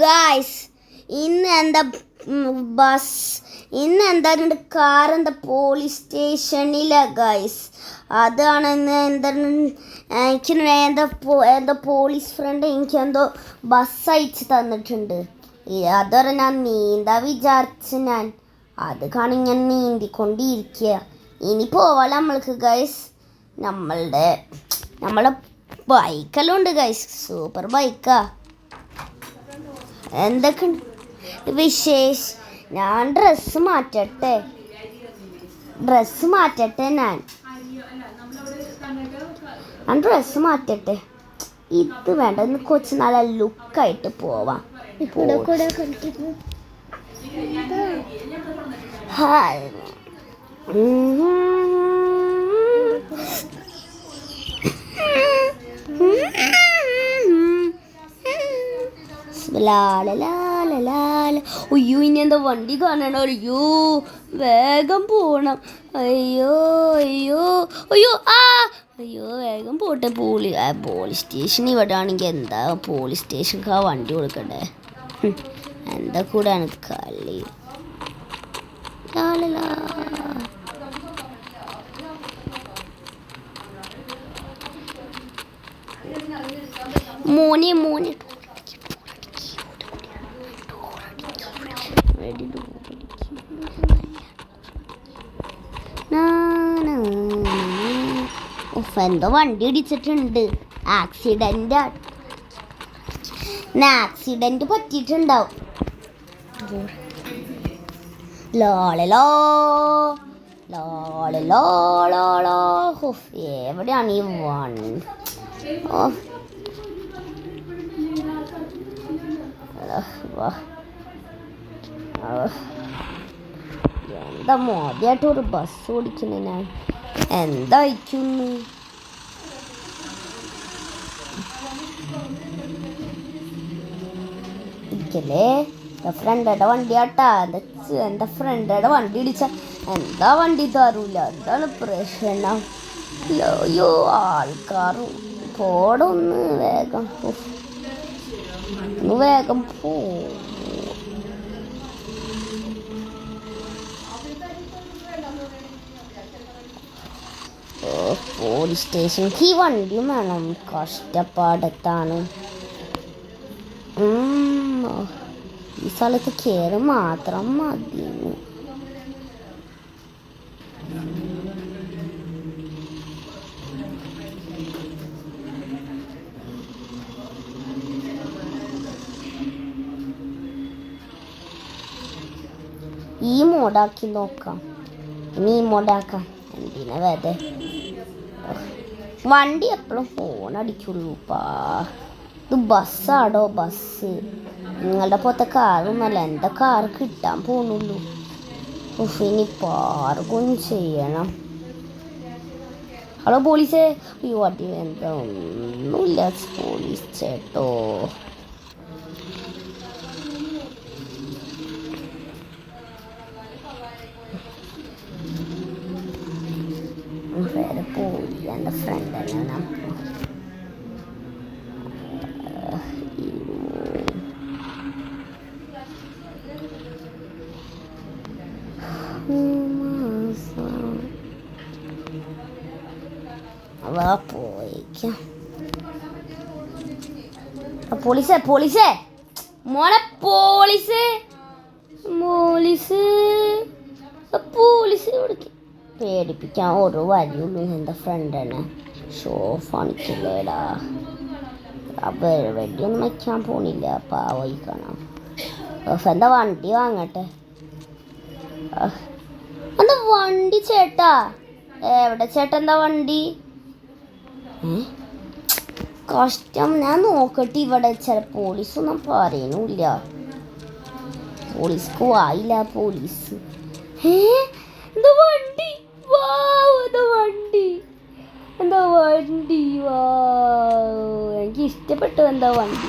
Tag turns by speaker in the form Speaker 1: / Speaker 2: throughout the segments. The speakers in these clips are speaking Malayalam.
Speaker 1: ഗായ്സ് ഇന്ന് എന്താ ബസ് ഇന്ന് എന്താ കാർ എന്താ പോലീസ് സ്റ്റേഷനിലെ ഗായ്സ് അതാണ് എന്താണ് എനിക്ക് എന്താ പോലീസ് ഫ്രണ്ട് എനിക്ക് എന്തോ ബസ് അയച്ച് തന്നിട്ടുണ്ട്. അതുവരെ ഞാൻ നീന്താ വിചാരിച്ച് അത് കാണി ഞാൻ നീന്തിക്കൊണ്ടിരിക്കുക. ഇനി പോവാം നമ്മൾക്ക് ഗൈസ്. നമ്മളെ ബൈക്കെല്ലാം ഉണ്ട് ഗൈസ്, സൂപ്പർ ബൈക്കാ. എന്തൊക്കെ ഞാൻ ഡ്രസ്സ് മാറ്റട്ടെ ഞാൻ ഡ്രസ്സ് മാറ്റട്ടെ. ഇത് വേണ്ട, ഇന്ന് കൊച്ച് നല്ല ലുക്കായിട്ട് പോവാം. ഹായ് അയ്യോ, ഇനി എന്താ വണ്ടി കാണണോ? അയ്യോ വേഗം പോണം. അയ്യോ അയ്യോ അയ്യോ അയ്യോ വേഗം പോട്ടെ. പോലീസ് സ്റ്റേഷൻ ഇവിടെ ആണെങ്കിൽ എന്താ പോലീസ് സ്റ്റേഷൻക്ക് ആ വണ്ടി കൊടുക്കണ്ടേ? എന്താ കൂടെയാണ് കളി. മോനെ എന്തോ വണ്ടി ഇടിച്ചിട്ടുണ്ട്. ആക്സിഡന്റ് പറ്റിയിട്ടുണ്ടാവും. എവിടെയാണ് ഈ എന്താ മോദിയായിട്ട് ഒരു ബസ് ഓടിക്കുന്നു. ഞാൻ എന്താ അയക്കുന്നു? ഇരിക്കല്ലേ, ഫ്രണ്ടയുടെ വണ്ടിയാട്ടാ. എൻ്റെ ഫ്രണ്ടയുടെ വണ്ടി ഇടിച്ച എന്താ വണ്ടി തരൂല. എന്താണ് പ്രശ്നം? അയ്യോ ആൾക്കാർ പോടൊന്ന് വേഗം പോ. പോലീസ് സ്റ്റേഷനിലേക്ക് ഈ വണ്ടിയും വേണം. കഷ്ടപ്പാടത്താണ്. ഈ സ്ഥലത്ത് കയറി മാത്രം മതി. ഈ മോഡാക്കി നോക്കാം. ഇനി ഈ മോഡാക്കാം. എന്തിനാ വേദ വണ്ടി എപ്പോഴും ഫോണടിക്കുള്ളൂ. ഇത് ബസ്സാടോ ബസ്. നിങ്ങളുടെ പോലത്തെ കാറൊന്നല്ല. എന്താ കാറ് കിട്ടാൻ പോണുള്ളൂ. ഇനി പാർക്കും ചെയ്യണം. ഹലോ പോലീസേ. അയ്യോ അടി എന്താ ഒന്നുമില്ല പോലീസ് ചേട്ടോ. വേറെ പോയി എൻ്റെ ഫ്രണ്ട് തന്നെ. പോയിക്കാം. പോലീസേ മോനെ പോലീസ് പേടിപ്പിക്കാൻ ഓരോ വഴിയുള്ളൂ. എൻ്റെ ഫ്രണ്ടിനെ ഷോഫ് കാണിക്കില്ലേടാ. വെടിയൊന്നും വയ്ക്കാൻ പോണില്ല. പാവയി കാണാം. എന്താ വണ്ടി വാങ്ങട്ടെ. എന്താ വണ്ടി ചേട്ടാ? എവിടെ ചേട്ടാ എന്താ വണ്ടി? കഷ്ടം. ഞാൻ നോക്കട്ടെ ഇവിടെ. ചില പോലീസൊന്നും പറയുന്നില്ല. പോലീസ്ക്ക് വായില്ല. പോലീസ് എന്താ വണ്ടി? എനിക്ക് ഇഷ്ടപ്പെട്ടു. എന്താ വണ്ടി?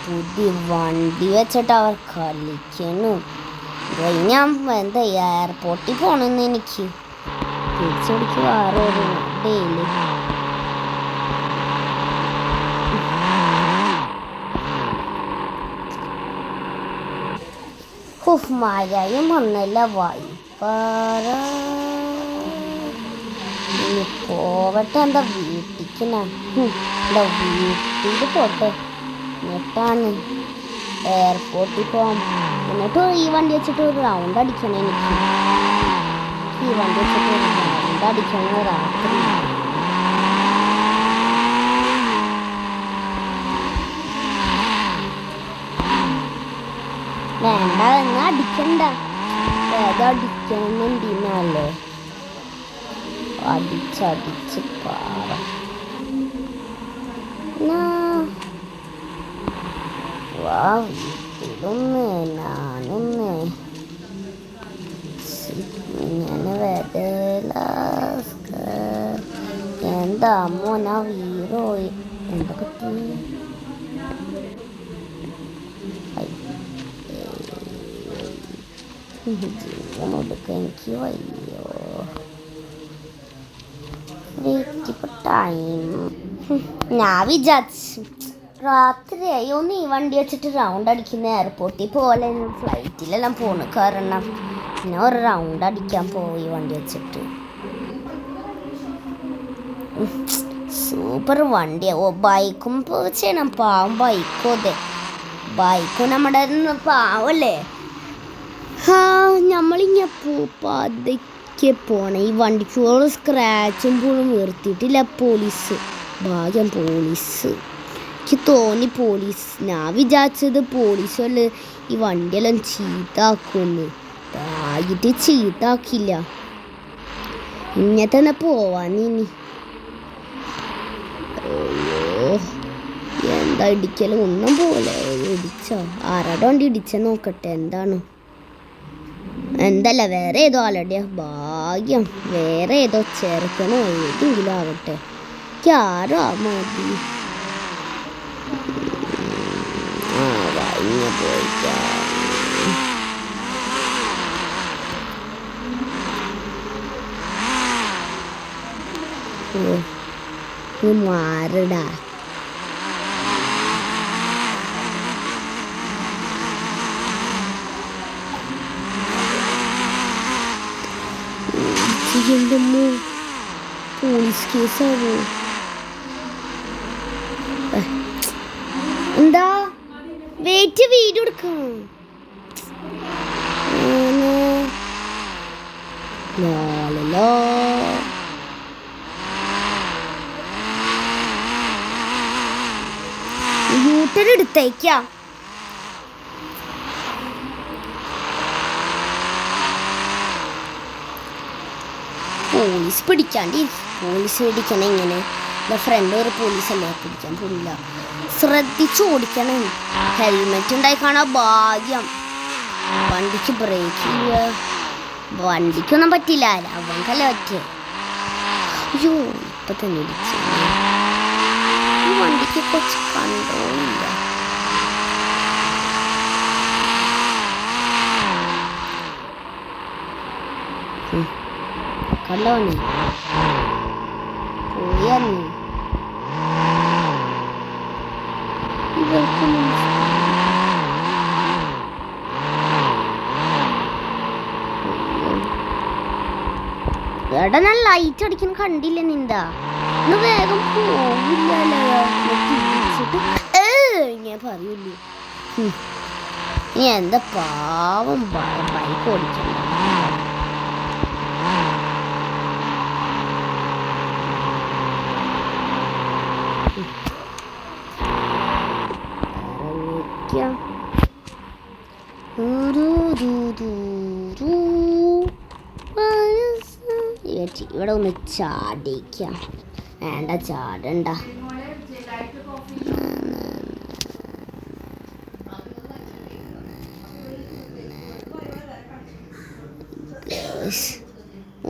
Speaker 1: പുതിയ വണ്ടി വെച്ചിട്ട് അവർ കളിക്കുന്നു. ഞാൻ എന്താ എയർപോർട്ടിൽ പോകണമെന്ന് എനിക്ക് തിരിച്ചടിക്ക് വേറെ ഒരു ഡെയിലി മഴയും വന്നില്ല വൈപ്പാറ ഇനി പോവട്ടെ എന്താ വീട്ടിക്കണ എന്താ വീട്ടിൽ പോട്ടെ എന്നിട്ടാണ് എയർപോർട്ടിൽ പോകാം. എന്നിട്ട് ഈ വണ്ടി വെച്ചിട്ട് ഒരു റൗണ്ട് അടിക്കണം. എനിക്ക് ഈ വണ്ടി വെച്ചിട്ട് ഒരു റൗണ്ട് അടിക്കണം രാത്രി. വേണ്ട എന്നാ അടിക്കണ്ട, വേഗം അടിക്കണമെന്നല്ലേ അടിച്ചടിച്ച് പാറ. വാ വീട്ടിലൊന്ന് ഞാനൊന്ന് ഇങ്ങനെ വേദല എന്താ അമ്മോ ഞാൻ വീറോ എന്തൊക്കെ ജീവൻ കൊടുക്കുക എനിക്ക് വയ്യോ. ടൈം ഞാൻ വിചാരിച്ചു രാത്രിയായി ഒന്ന് ഈ വണ്ടി വെച്ചിട്ട് റൗണ്ട് അടിക്കുന്ന എയർപോർട്ടിൽ പോലെ ഫ്ലൈറ്റിലെല്ലാം പോണു. കാരണം പിന്നെ ഒരു റൗണ്ട് അടിക്കാൻ പോയി വണ്ടി വെച്ചിട്ട്. സൂപ്പർ വണ്ടിയാ. ഓ ബൈക്കും ചെയ്യണം, പാവം ബൈക്കോ. അതെ ബൈക്കും നമ്മുടെ പാവല്ലേ. നമ്മളിങ്ങനെ പതുക്കെ പോണേ. ഈ വണ്ടിക്ക് സ്ക്രാച്ചും പോലും നിർത്തിയിട്ടില്ല പോലീസ്. ഭാഗ്യം പോലീസ്. എനിക്ക് തോന്നി പോലീസ്, ഞാൻ വിചാരിച്ചത് പോലീസല്ലേ ഈ വണ്ടിയെല്ലാം ചീത്താക്കുമെന്ന്. ഭാഗ്യത്തിൽ ചീത്താക്കില്ല. ഇങ്ങനെ തന്നെ പോവാനിനി. അയ്യോ എന്താ ഇടിക്കലും ഒന്നും പോലെ ഇടിച്ചോ. ആരാടെ വണ്ടി ഇടിച്ച നോക്കട്ടെ എന്താണ്. എന്തല്ല വേറെ ഏതോ ആളുടെയാ. ഭാഗ്യം വേറെ ഏതോ ചേർക്കണോ ഏതെങ്കിലും ആവട്ടെ. എനിക്ക് ആരോ മതി. മാറടാ. പോലീസ് കേസാവോ? എന്താ വെയിറ്റ് വീഡിയോ എടുക്കാം. യൂട്ടർ എടുത്തേക്കാം. പോലീസ് പിടിക്കാണ്ടി. പോലീസ് പിടിക്കണം എങ്ങനെ? എൻ്റെ ഫ്രണ്ട് ഒരു പോലീസല്ലേ, പിടിക്കാൻ പോലില്ല. ശ്രദ്ധിച്ച് ഓടിക്കണം. ഹെൽമെറ്റ് ഉണ്ടായി കാണാൻ ഭാഗ്യം. വണ്ടിക്ക് ബ്രേക്ക് ചെയ്യുക. വണ്ടിക്കൊന്നും പറ്റില്ല, അവnkale പറ്റിയ. അയ്യോ ഇപ്പം തന്നെ ഇടിച്ചു. ഈ വണ്ടിക്ക് കുറച്ച് കൺട്രോളില്ല. കണ്ടോ നീ പോയാ നീ. എടാ ഞാൻ ലൈറ്റ് അടിക്കാൻ കണ്ടില്ല നിന്താ. ഒന്ന് വേഗം പോവില്ലല്ലോ ഞാൻ പറയൂല്ലേ. നീ എന്താ പാവം ബൈക്ക് ഓടിക്കണ്ട. ഇവിടെ ഒന്ന് ചാടിക്കാം. വേണ്ട ചാടണ്ട.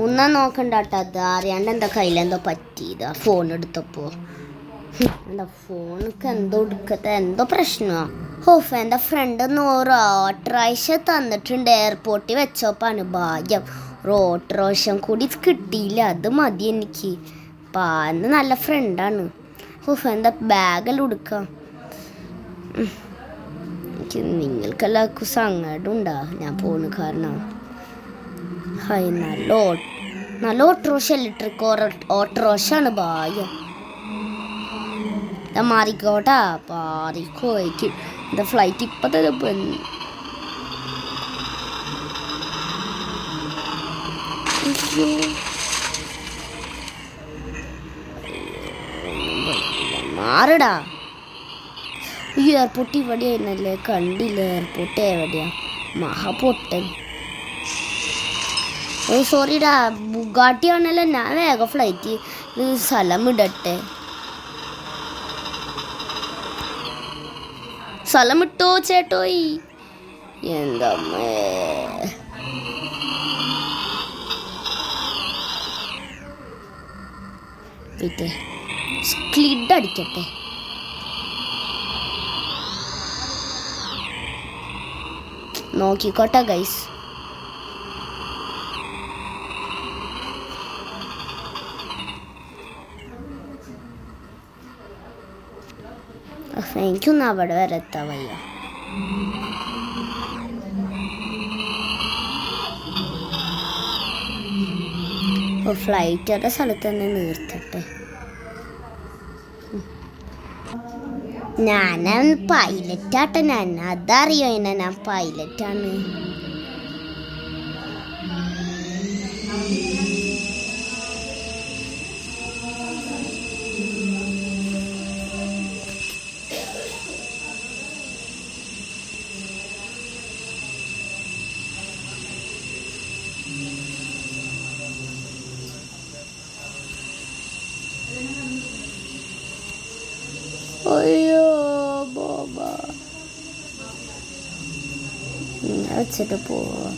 Speaker 1: ഒന്നും നോക്കണ്ട കേട്ടോ. അത് അറിയാണ്ട് എന്താ കയ്യിലെന്തോ പറ്റിയതാ ഫോൺ എടുത്തപ്പോൾ. എന്താ ഫോണൊക്കെ എന്തോ എടുക്കത്തെ എന്തോ പ്രശ്നമാണ്. ഹോഫ് എൻ്റെ ഫ്രണ്ട് ഓട്ടറാഴ്ച തന്നിട്ടുണ്ട് എയർപോർട്ടിൽ വെച്ചോപ്പാണ്. ഭാഗ്യം ഓട്ടറാവശ്യം കൂടി കിട്ടിയില്ല. അത് മതി എനിക്ക്. പാന്ന് നല്ല ഫ്രണ്ടാണ്. ഹോഫ് എന്താ ബാഗെല്ലാം എടുക്കാം. നിങ്ങൾക്കെല്ലാവർക്കും സങ്കടം ഉണ്ടാ ഞാൻ പോണ കാരണം. ഹായ് നല്ല ഓട്ടോറിക്ഷ ഇലക്ട്രിക് ഓട്ടോറിക്ഷയാണ് ഭാഗ്യം. മാറിക്കോട്ടാ മാറിക്കോയ്ക്കും എന്താ ഫ്ലൈറ്റ് ഇപ്പം തന്നെ മാറടാ. ഈ എയർപോർട്ട് ഇവിടെയായിരുന്നല്ലേ, കണ്ടില്ല എയർപോർട്ട് എവിടെയാ, മഹാപൊട്ടൻ. സോറിടാ, ബുഗാട്ടി ആണല്ലോ. ഞാൻ വേഗം ഫ്ലൈറ്റ് സ്ഥലം ഇടട്ടെ. സ്ഥലം ഇട്ടോ ചേട്ടോയി. എന്തമ്മേ സ്ക്ലിഡ് അടിക്കട്ടെ. നോക്കിക്കോട്ടെ ഗൈസ്. എനിക്കൊന്നും അവിടെ വരെ എത്താൻ വയ്യ. ഫ്ലൈറ്റ് സ്ഥലത്ത് തന്നെ നിർത്തട്ടെ. ഞാൻ പൈലറ്റാട്ടെ. ഞാൻ അതറിയോ എന്നെ, ഞാൻ പൈലറ്റാണ്. അയ്യോ ബോബ, വെച്ചിട്ട് പോവാ.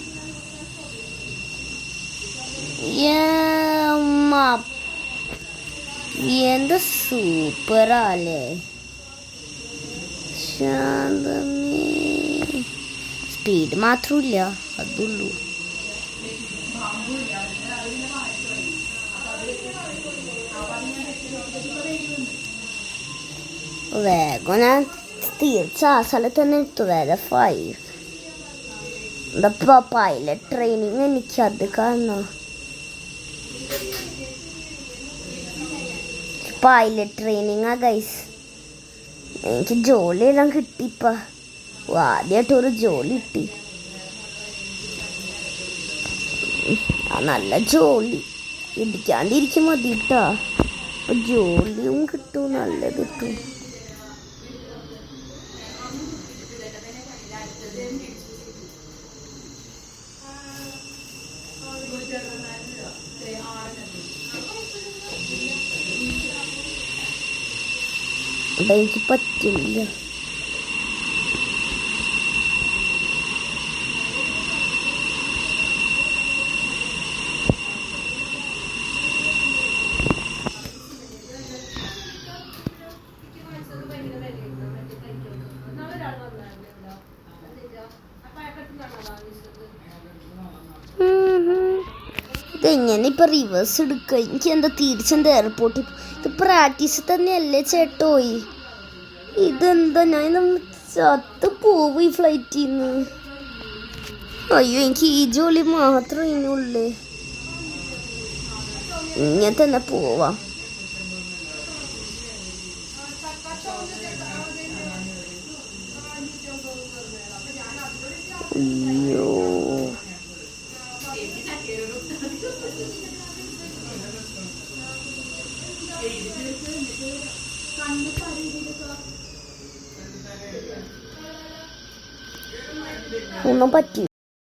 Speaker 1: എന്ത് സൂപ്പറല്ലേ. ശാന്തമേ, സ്പീഡ് മാത്രമില്ല, അതുള്ളൂ. വേഗം ഞാൻ തീർച്ച ആ സ്ഥലത്ത് തന്നെ എടുത്തു. വേറെ എന്താ പൈലറ്റ് ട്രെയിനിങ് എനിക്കത് കാണണം. പൈലറ്റ് ട്രെയിനിങ്ങാ ഗൈസ്. എനിക്ക് ജോലിയെല്ലാം കിട്ടിയിപ്പ. ആദ്യമായിട്ടൊരു ജോലി കിട്ടി. നല്ല ജോലി ഇടിക്കാണ്ടിരിക്കും മതി കേട്ടോ. ജോലിയും കിട്ടും, നല്ലത് കിട്ടും. അതെനിക്ക് പറ്റില്ല. ഇതെങ്ങനെ ഇപ്പം റിവേഴ്സ് എടുക്കുക? എനിക്ക് എന്താ തിരിച്ചെന്താ എയർപോർട്ടിൽ? ഇത് പ്രാക്ടീസ് തന്നെയല്ലേ ചേട്ടോയി? ഇതെന്താ ഞാൻ ചത്ത് പോവും ഈ ഫ്ലൈറ്റിൽ നിന്ന്. അയ്യോ, എനിക്ക് ഈ ജോലി മാത്രം ഇതിനുള്ളേ. ഇങ്ങനെ തന്നെ പോവാം. അയ്യോ, ഒന്നും പറ്റി.